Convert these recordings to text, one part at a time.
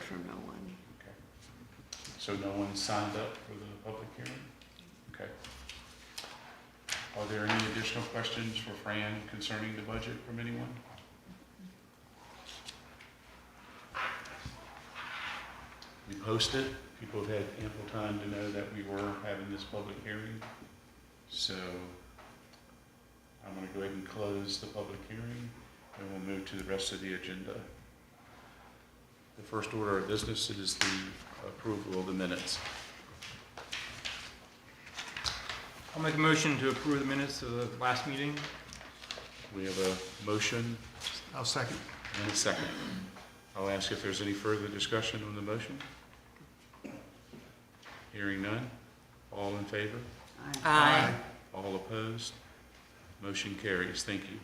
from no one. Okay. So no one signed up for the public hearing? Okay. Are there any additional questions for Fran concerning the budget from anyone? We posted. People have had ample time to know that we were having this public hearing. So I'm going to go ahead and close the public hearing, and we'll move to the rest of the agenda. The first order of business is the approval of the minutes. I'll make a motion to approve the minutes of the last meeting. We have a motion I'll second. and a second. I'll ask if there's any further discussion on the motion. Hearing none. All in favor? Aye. All opposed? Motion carries. Thank you.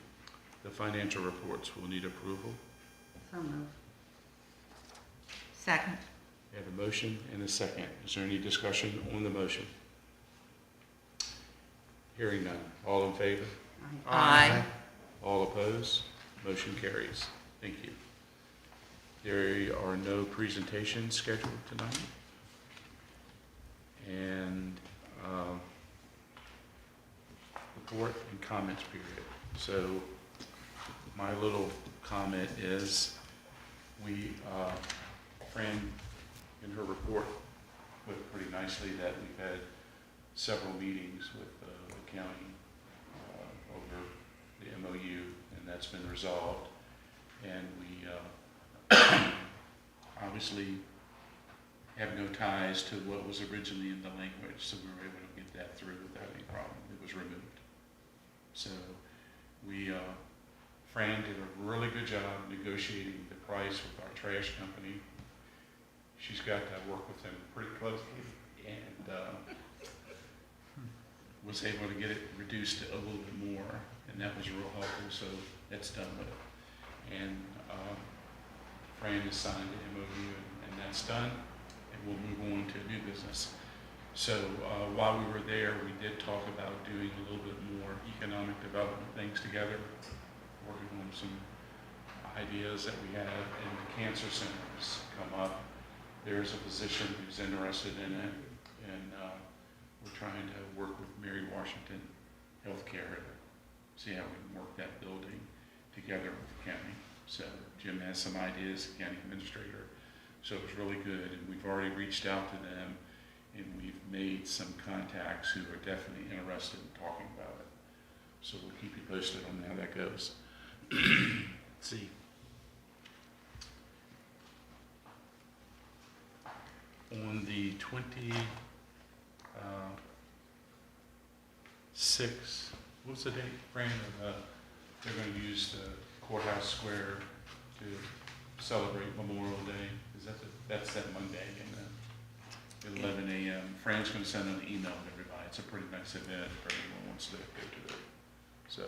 The financial reports will need approval. So moved. Second. We have a motion and a second. Is there any discussion on the motion? Hearing none. All in favor? Aye. All opposed? Motion carries. Thank you. There are no presentations scheduled tonight. And report and comments period. So my little comment is Fran in her report put pretty nicely that we've had several meetings with the county over the MOU, and that's been resolved. And we obviously have no ties to what was originally in the language, so we were able to get that through without any problem. It was removed. So Fran did a really good job negotiating the price with our trash company. She's got to work with them pretty closely, and was able to get it reduced a little bit more, and that was real helpful, so that's done with. And Fran has signed the MOU, and that's done, and we'll move on to new business. So while we were there, we did talk about doing a little bit more economic development things together, working on some ideas that we have, and the cancer centers come up. There's a physician who's interested in it, and we're trying to work with Mary Washington Healthcare to see how we can work that building together with the county. So Jim has some ideas, the county administrator. So it was really good, and we've already reached out to them, and we've made some contacts who are definitely interested in talking about it. So we'll keep you posted on how that goes. Let's see. On the 26th, what's the date, Fran? They're going to use the courthouse square to celebrate Memorial Day. That's that Monday at 11 a.m. Fran's going to send an email to everybody. It's a pretty nice event if everyone wants to go to it. So,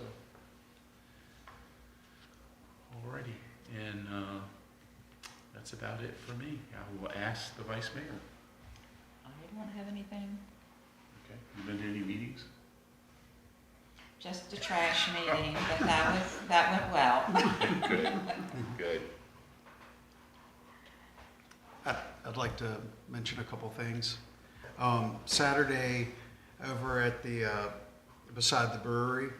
alrighty, and that's about it for me. I will ask the vice mayor. I don't have anything, Okay, you been to any meetings? just a trash meeting, but that went well. Good, good. I'd like to mention a couple things. Saturday, over at the beside the brewery,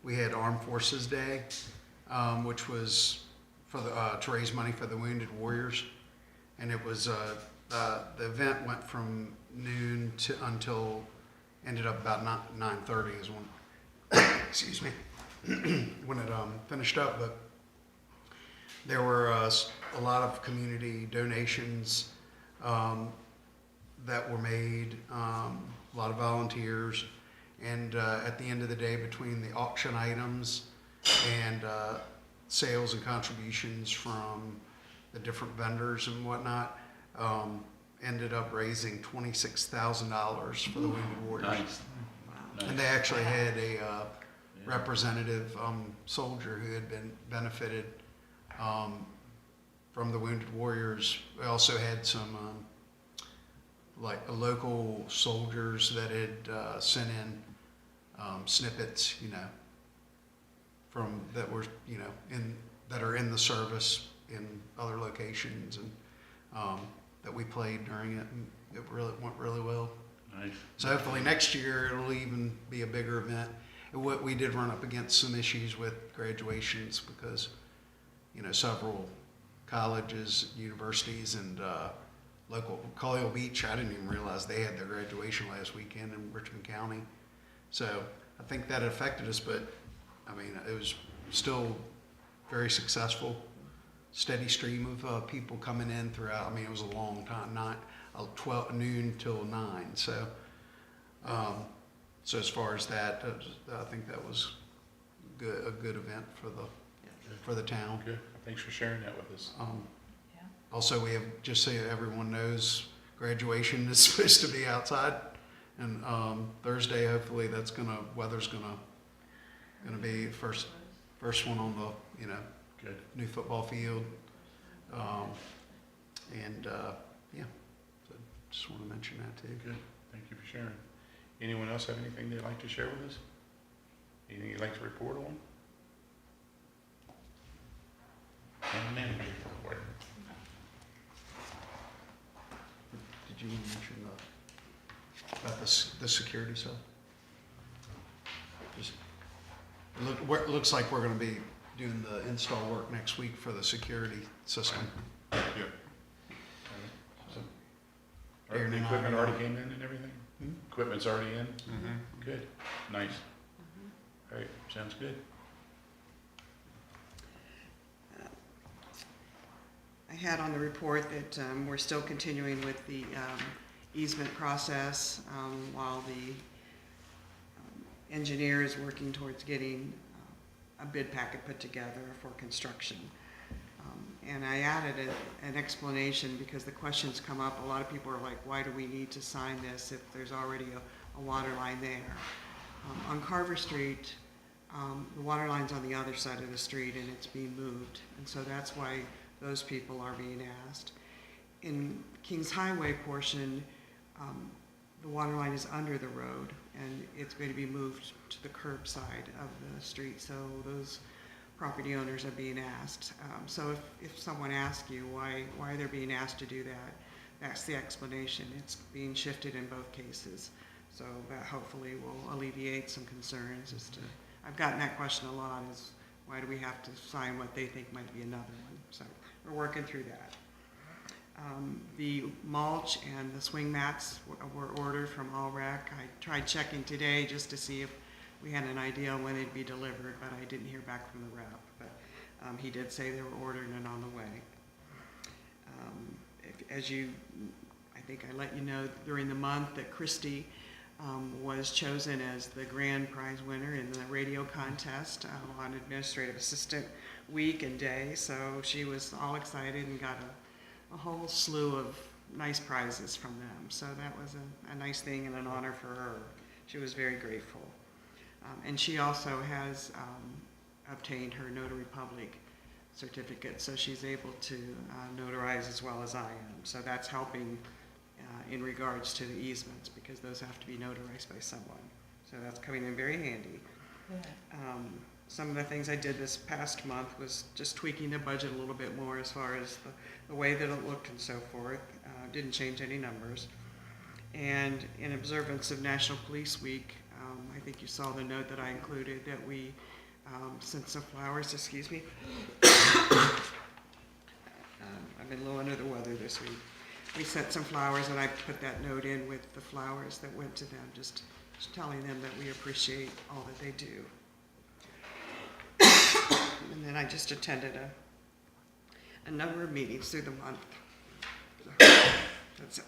we had Armed Forces Day, which was for to raise money for the Wounded Warriors, and it was the event went from noon to until ended up about 9:30 is when excuse me when it finished up, but there were a lot of community donations that were made, a lot of volunteers, and at the end of the day, between the auction items and sales and contributions from the different vendors and whatnot, ended up raising $26,000 for the Wounded Warriors. Nice. Wow. And they actually had a representative soldier who had been benefited from the Wounded Warriors. We also had some like local soldiers that had sent in snippets, from that were that are in the service in other locations, and that we played during it, and it really went really well. Nice. So hopefully next year it'll even be a bigger event. And what we did run up against some issues with graduations because, several colleges, universities, and local Collier Beach, I didn't even realize they had their graduation last weekend in Richmond County. So I think that affected us, but I mean, it was still very successful. Steady stream of people coming in throughout. I mean, it was a long time, not 12 noon till 9. So, so as far as that, I think that was a good event for the town. Good. Thanks for sharing that with us. Yeah. Also, we have, just so everyone knows, graduation is supposed to be outside, and Thursday, hopefully, weather's gonna be first one on the Good. new football field, and yeah, so just want to mention that too. Good. Thank you for sharing. Anyone else have anything they'd like to share with us? Anything you'd like to report on? And manager report. Did you want to mention about the security stuff? Just, it looks like we're going to be doing the install work next week for the security system. Yeah. The equipment already came in and everything? Equipment's already in? Good. Nice. All right. Sounds good. I had on the report that we're still continuing with the easement process while the engineer is working towards getting a bid packet put together for construction. And I added an explanation because the questions come up. A lot of people are like, why do we need to sign this if there's already a water line there? On Carver Street, the water line's on the other side of the street and it's being moved. And so that's why those people are being asked. In Kings Highway portion, the water line is under the road and it's going to be moved to the curb side of the street. So those property owners are being asked. So if someone asks you why they're being asked to do that, that's the explanation. It's being shifted in both cases. So that hopefully will alleviate some concerns as to, I've gotten that question a lot, is why do we have to sign what they think might be another one? So we're working through that. The mulch and the swing mats were ordered from Allrec. I tried checking today just to see if we had an idea when they'd be delivered, but I didn't hear back from the rep. But he did say they were ordered and on the way. I think I let you know during the month that Christy was chosen as the grand prize winner in the radio contest on Administrative Assistant Week and Day. So she was all excited and got a whole slew of nice prizes from them. So that was a nice thing and an honor for her. She was very grateful. And she also has obtained her notary public certificate, so she's able to notarize as well as I am. So that's helping in regards to the easements, because those have to be notarized by someone. So that's coming in very handy. Some of the things I did this past month was just tweaking the budget a little bit more as far as the way that it looked and so forth. Didn't change any numbers. And in observance of National Police Week, I think you saw the note that I included that we sent some flowers, excuse me. I've been a little under the weather this week. We sent some flowers and I put that note in with the flowers that went to them, just telling them that we appreciate all that they do. And then I just attended a number of meetings through the month. That's it.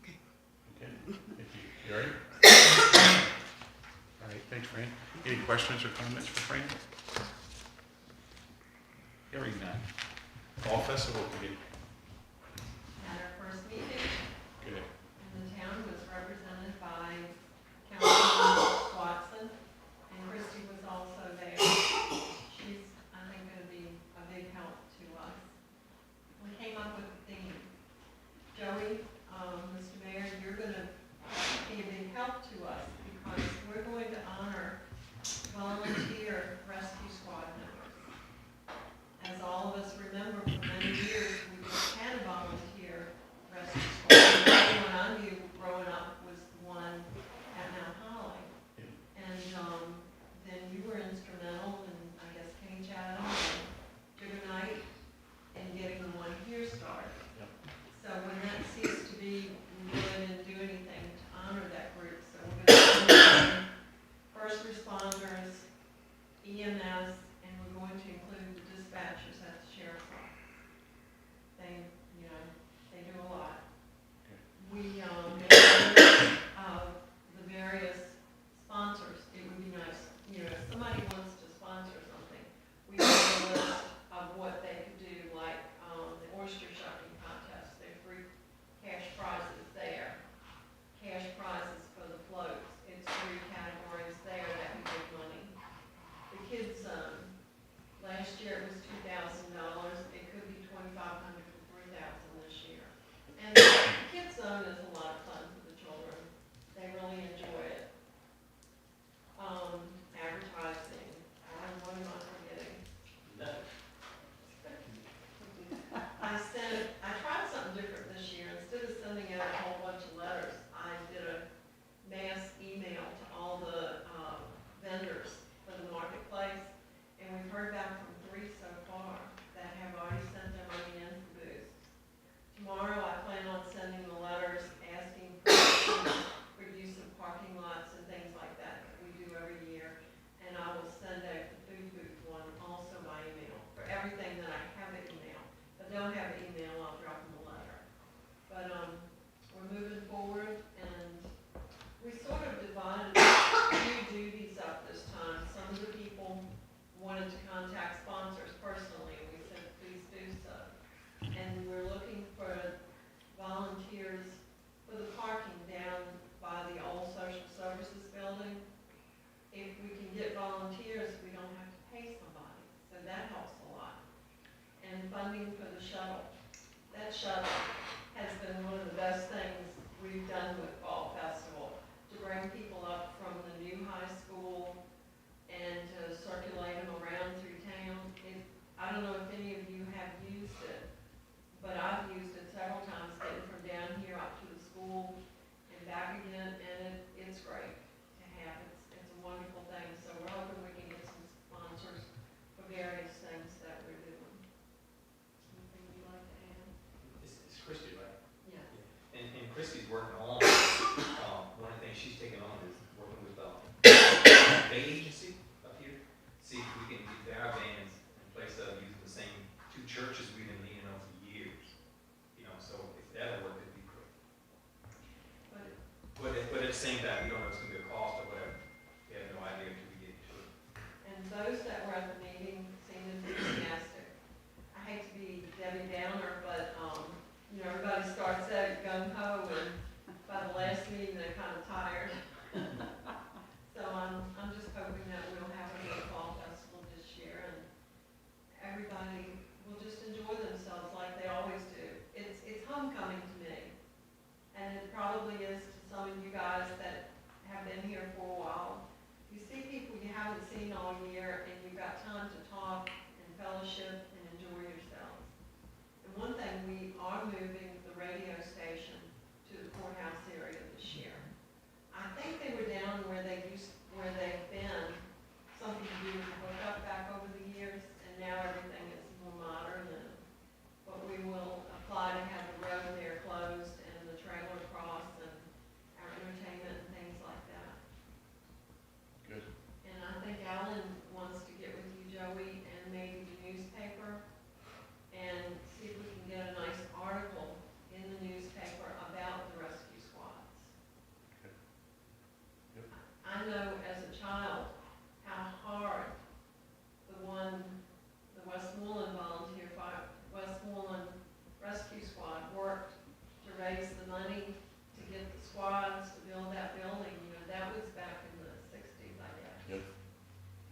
Okay. Thank you. You all right? All right. Thanks, Fran. Any questions or comments for Fran? Hearing none. Fall Festival Committee. At our first meeting, Good. and the town was represented by Councilman Watson, and Christy was also there. She's, I think, gonna be a big help to us. We came up with a theme. Joey, Mr. Mayor, you're gonna be a big help to us, because somebody wants to sponsor something, we have a list of what they could do, like, the oyster shucking contest, there's free cash prizes there. Cash prizes for the floats, it's 3 categories there that we give money. The kids zone, last year it was $2,000, it could be $2,500 to $3,000 this year. And the kids zone is a lot of fun for the children, they really enjoy it. Advertising, what am I forgetting? I tried something different this year, instead of sending out a whole bunch of letters, I did a mass email to all the vendors for the marketplace, and we've heard back from 3 so far that have already sent their money in for booths. Tomorrow, I plan on sending the letters asking for use of parking lots and things like that we do every year, and I will send out the food booth one also by email, for everything that I have an email. If I don't have an email, I'll drop them a letter. But, we're moving forward, and we sort of divided a few duties up this time. Some of the people wanted to contact sponsors personally, and we said, please do so. And we're looking for volunteers for the parking down by the old social services building. If we can get volunteers, we don't have to pay somebody, so that helps a lot. And funding for the shuttle. That shuttle has been one of the best things we've done with Fall Festival, to bring people up from the new high school and to circulate them around through town. I don't know if any of you have used it, but I've used it several times, getting from down here up to the school and back again, and it's great to have. It's a wonderful thing, so we're hoping we can get some sponsors for various things that we're doing. Anything you'd like to add? It's Christie, right? Yeah. And Christie's working on, one of the things she's taking on is working with the band agency up here. See if we can get their bands in place of using the same 2 churches we've been leaning on for years. You know, so if that'll work, it'd be great. But at the same time, we don't know if it's gonna be a cost or whatever. We have no idea until we get to it. And those that were at the meeting seemed enthusiastic. I hate to be Debbie Downer, but, everybody starts out gung-ho, and by the last meeting, they're kind of tired. So I'm just hoping that we'll have a good fall festival this year, and everybody will just enjoy themselves like they always do. It's homecoming to me, and it probably is to some of you guys that have been here for a while. You see people you haven't seen all year, and you've got time to talk and fellowship and enjoy yourselves. And one thing, we are moving the radio station to the courthouse area this year. I think they were down where they've been, something to do with the hookup back over the years, and now everything is more modern, but we will apply to have the road there closed and the trailer cross and our entertainment and things like that. Good. And I think Alan wants to get with you, Joey, and maybe the newspaper, and see if we can get a nice article in the newspaper about the rescue squads. Okay. Yep. I know as a child how hard the Westmoreland Westmoreland Rescue Squad worked to raise the money to get the squads to build that building. That was back in the 60s, I guess. Yep.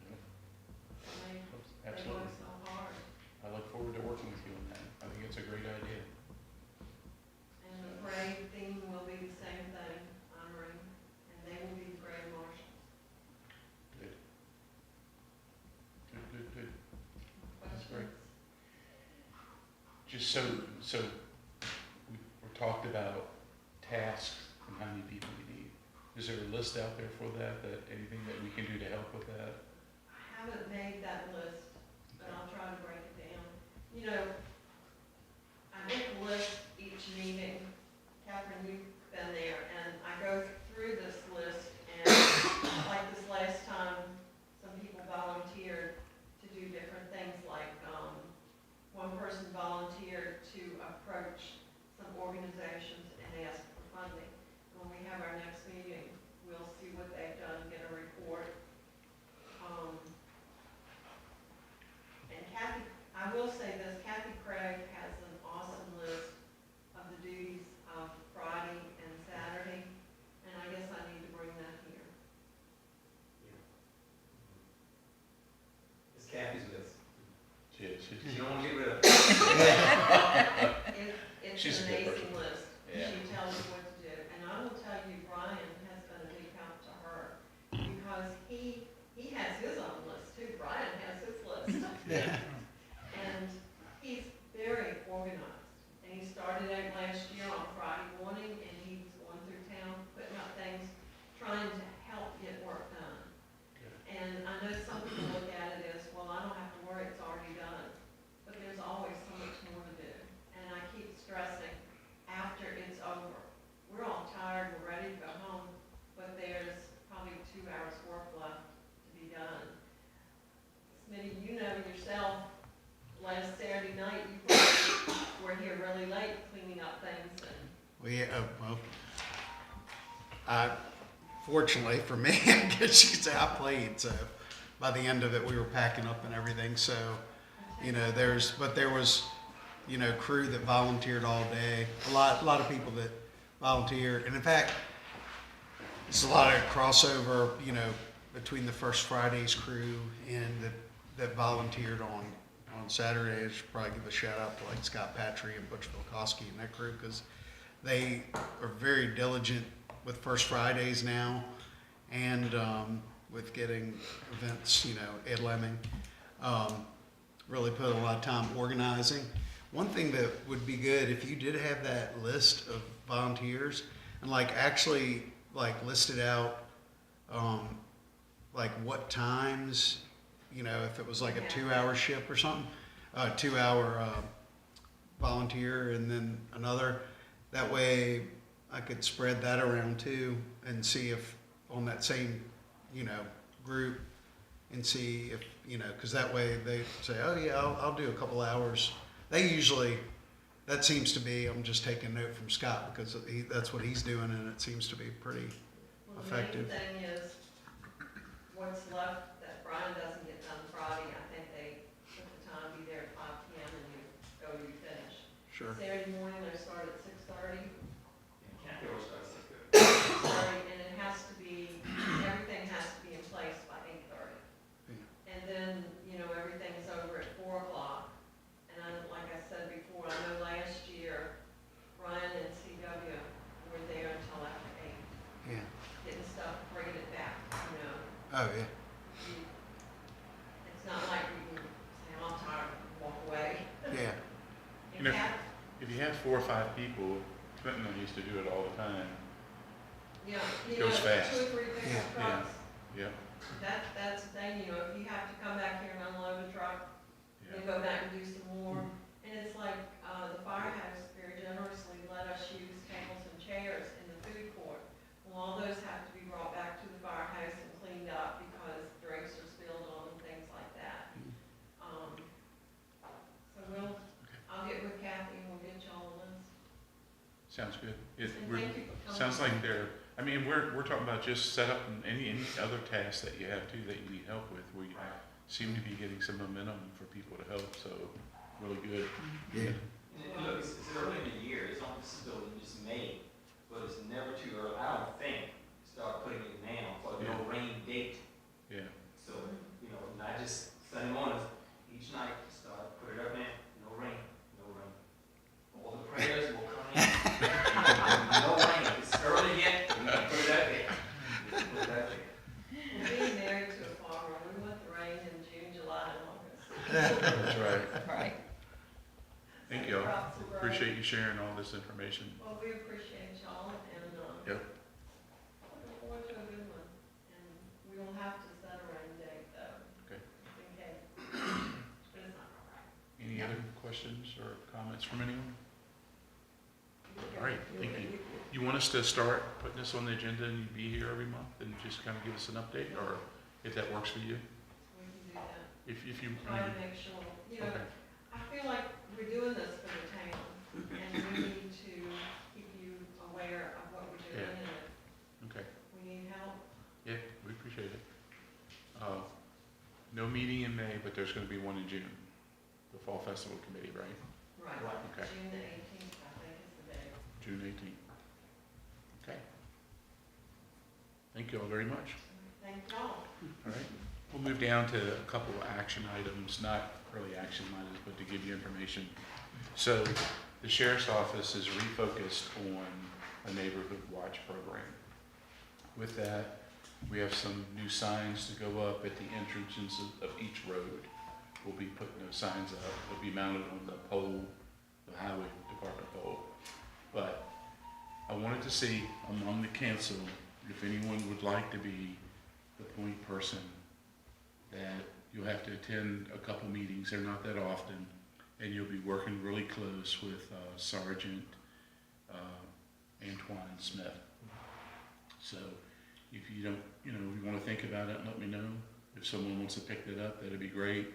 And they Absolutely. worked so hard. I look forward to working with you on that. I think it's a great idea. And the parade theme will be the same thing, honoring, and they will be the grand marshals. Good. Good. That's great. Questions? Just so we're talked about tasks and how many people we need. Is there a list out there for that, anything that we can do to help with that? I haven't made that list, but I'll try to break it down. I make a list each meeting. Catherine, you've been there, and I go through this list, and like this last time, some people volunteered to do different things, like, one person volunteered to approach some organizations and ask for funding. When we have our next meeting, we'll see what they've done, get a report, You don't wanna get rid of it. She's It's a an good amazing list. Yeah. She tells you what to do. And I will tell you, Brian has been a big help to her because he has his own list too. Brian has his list. Yeah. And he's very organized. And he started out last year on Friday morning and he was going through town, putting up things, trying to help get work done. And I know some people look at it as, well, I don't have to worry, it's already done. But there's always so much more to do. And I keep stressing, after it's over, we're all tired, we're ready to go home, but there's probably 2 hours work left to be done. Smitty, you know yourself, last Saturday night, you probably were here really late cleaning up things and Well, yeah, well, fortunately for me, I guess you could say I played, so by the end of it, we were packing up and everything, so, you know, there was, you know, crew that volunteered all day, a lot of people that volunteer, and in fact, there's a lot of crossover, you know, between the First Friday's crew and that volunteered on Saturday. I should probably give a shout out to like Scott Patry and Butch Vilkowski and that crew, because they are very diligent with First Fridays now, and with getting events, you know, Ed Lemming, really put a lot of time organizing. One thing that would be good, if you did have that list of volunteers, and like actually like listed out, like what times, you know, if it was like a 2-hour shift or something, 2-hour volunteer and then another, that way I could spread that around too and see if on that same, you know, group, and see if, you know, because that way they say, oh yeah, I'll do a couple hours. They usually, that seems to be, I'm just taking note from Scott because that's what he's doing, and it seems to be pretty effective. The main thing is, what's left that Brian doesn't get done Friday, I think they put the time, be there at 5 PM and you finish. Sure. Saturday morning, they start at 6:30. Can't go start at 6:30. 6:30, and it has to be, everything has to be in place by 8:30. Yeah. And then, you know, everything's over at 4 o'clock. And like I said before, I know last year, Brian and CW were there until after 8, Yeah. getting stuff, bringing it back, you know. Oh yeah. It's not like we can say, I'm tired, and walk away. Yeah. You know, In fact, If you have 4 or 5 people, Clinton used to do it all the time. you know, It goes fast. 2 or 3 pickup Yeah. trucks, Yep. that's the thing, you know, if you have to come back here and unload a truck, Yeah. then go back and do some more. And it's like, the firehouse very generously let us use tables and chairs in the food court. Well, all those have to be brought back to the firehouse and cleaned up because drinks are spilled on them, things like that. So I'll get with Kathy and we'll get y'all a list. Sounds good. It, And we're, thank you for coming. sounds like they're, I mean, we're talking about just set up and any other tasks that you have too that you need help with. We seem to be getting some momentum for people to help, so really good. Yeah. And look, it's early in the year, it's only still just May, but it's never too early, I don't think, to start putting it now for the no rain date. Yeah. So, you know, not just Sunday mornings, each night, start, put it up there, no rain, no rain. All the prayers will come in. No rain, it's early yet, we can put it out there. We can put it out there. Well, being married to a farmer, we want the rain in June, July, and August. That's right. Right. Thank So y'all. crops will grow. Appreciate you sharing all this information. Well, we appreciate y'all and, Yep. looking forward to a good one. And we will have to set a rain date though. Okay. Just in case. But it's not all right. Any other questions or comments from anyone? All right, thank you. You want us to start putting this on the agenda and you'd be here every month and just kind of give us an update, or if that works for you? We can do that. If you, Try to make sure, you know, okay, I feel like we're doing this for the town and we need to keep you aware of what we're doing Yeah. and okay. if we need help. Yeah, we appreciate it. No meeting in May, but there's gonna be one in June, the Fall Festival Committee, right? Right. Okay. June the 18th, I think is the day. June 18th. Okay. Thank you all very much. Thank y'all. All right, we'll move down to a couple of action items, not really action items, but to give you information. So the sheriff's office is refocused on a neighborhood watch program. With that, we have some new signs to go up at the entrances of each road. We'll be putting those signs up. They'll be mounted on the pole, the highway department pole. But I wanted to see among the council if anyone would like to be the point person, that you'll have to attend a couple meetings. They're not that often, and you'll be working really close with Sergeant Antoine Smith. So if you don't, you want to think about it, let me know. If someone wants to pick that up, that'd be great.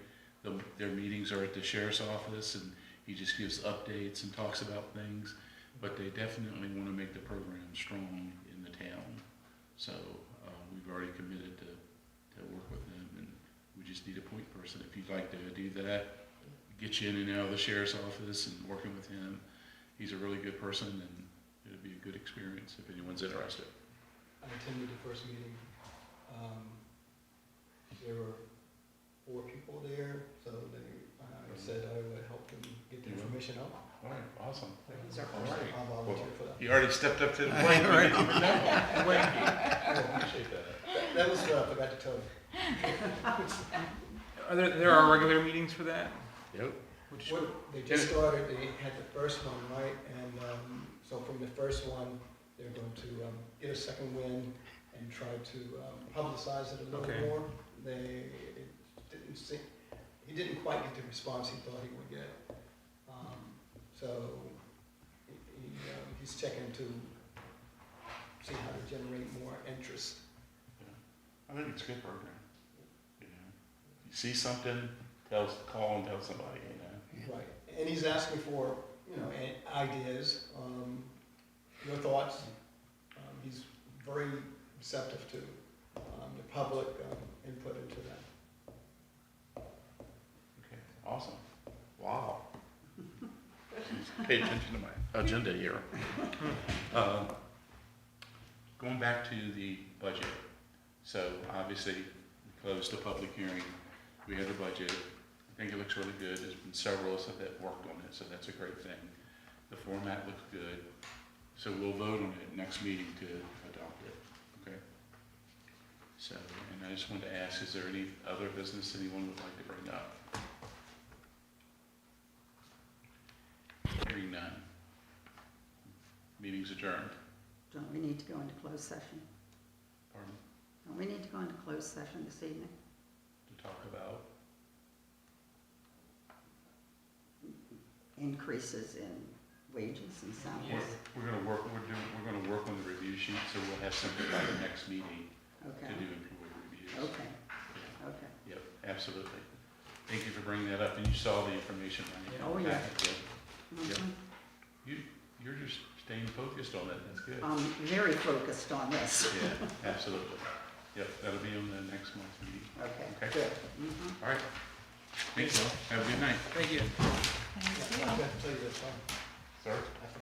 Their meetings are at the sheriff's office, and he just gives updates and talks about things. But they definitely want to make the program strong in the town. So we've already committed to work with them, and we just need a point person. If you'd like to do that, get you in and out of the sheriff's office and working with him. He's a really good person, and it'll be a good experience if anyone's interested. I attended the first meeting. There were 4 people there, so I said I would help them get the information out. All right, awesome. He's our All person. right. I'll volunteer for that. You already stepped up to the plate. We didn't even know. Thank you. I appreciate that. That was what I forgot to tell you. Are there are regular meetings for that? Yep. Which, What, they just started, they had the first one, right? And so from the first one, they're going to get a second wind and try to publicize it a little Okay. more. He didn't quite get the response he thought he would get. So he's checking to see how to generate more interest. I think it's a good program. You see something, call and tell somebody, Right, and he's asking for, ideas, your thoughts. He's very receptive to the public input into that. Okay, awesome. Wow. Pay attention to my agenda here. Going back to the budget. So obviously, we closed the public hearing. We had a budget. I think it looks really good. There's been several of us that worked on it, so that's a great thing. The format looks good. So we'll vote on it next meeting to adopt it, okay? So, and I just wanted to ask, is there any other business anyone would like to bring up? Hearing none. Meeting's adjourned. Don't we need to go into closed session? Pardon? Don't we need to go into closed session this evening? To talk about, Increases in wages and salaries? we're gonna work on the review sheet, so we'll have something by the next meeting Okay, to do employee reviews. okay, Yeah. okay. Yep, absolutely. Thank you for bringing that up, and you saw the information, right? Oh, yeah. Yep. Mhm. You're just staying focused on it, that's good. I'm very focused on this. Yeah, absolutely. Yep, that'll be on the next month's meeting. Okay, Okay. good. Mhm. All right. Thanks, all. Have a good night. thank you. Thank you. I forgot to tell you this, Sir?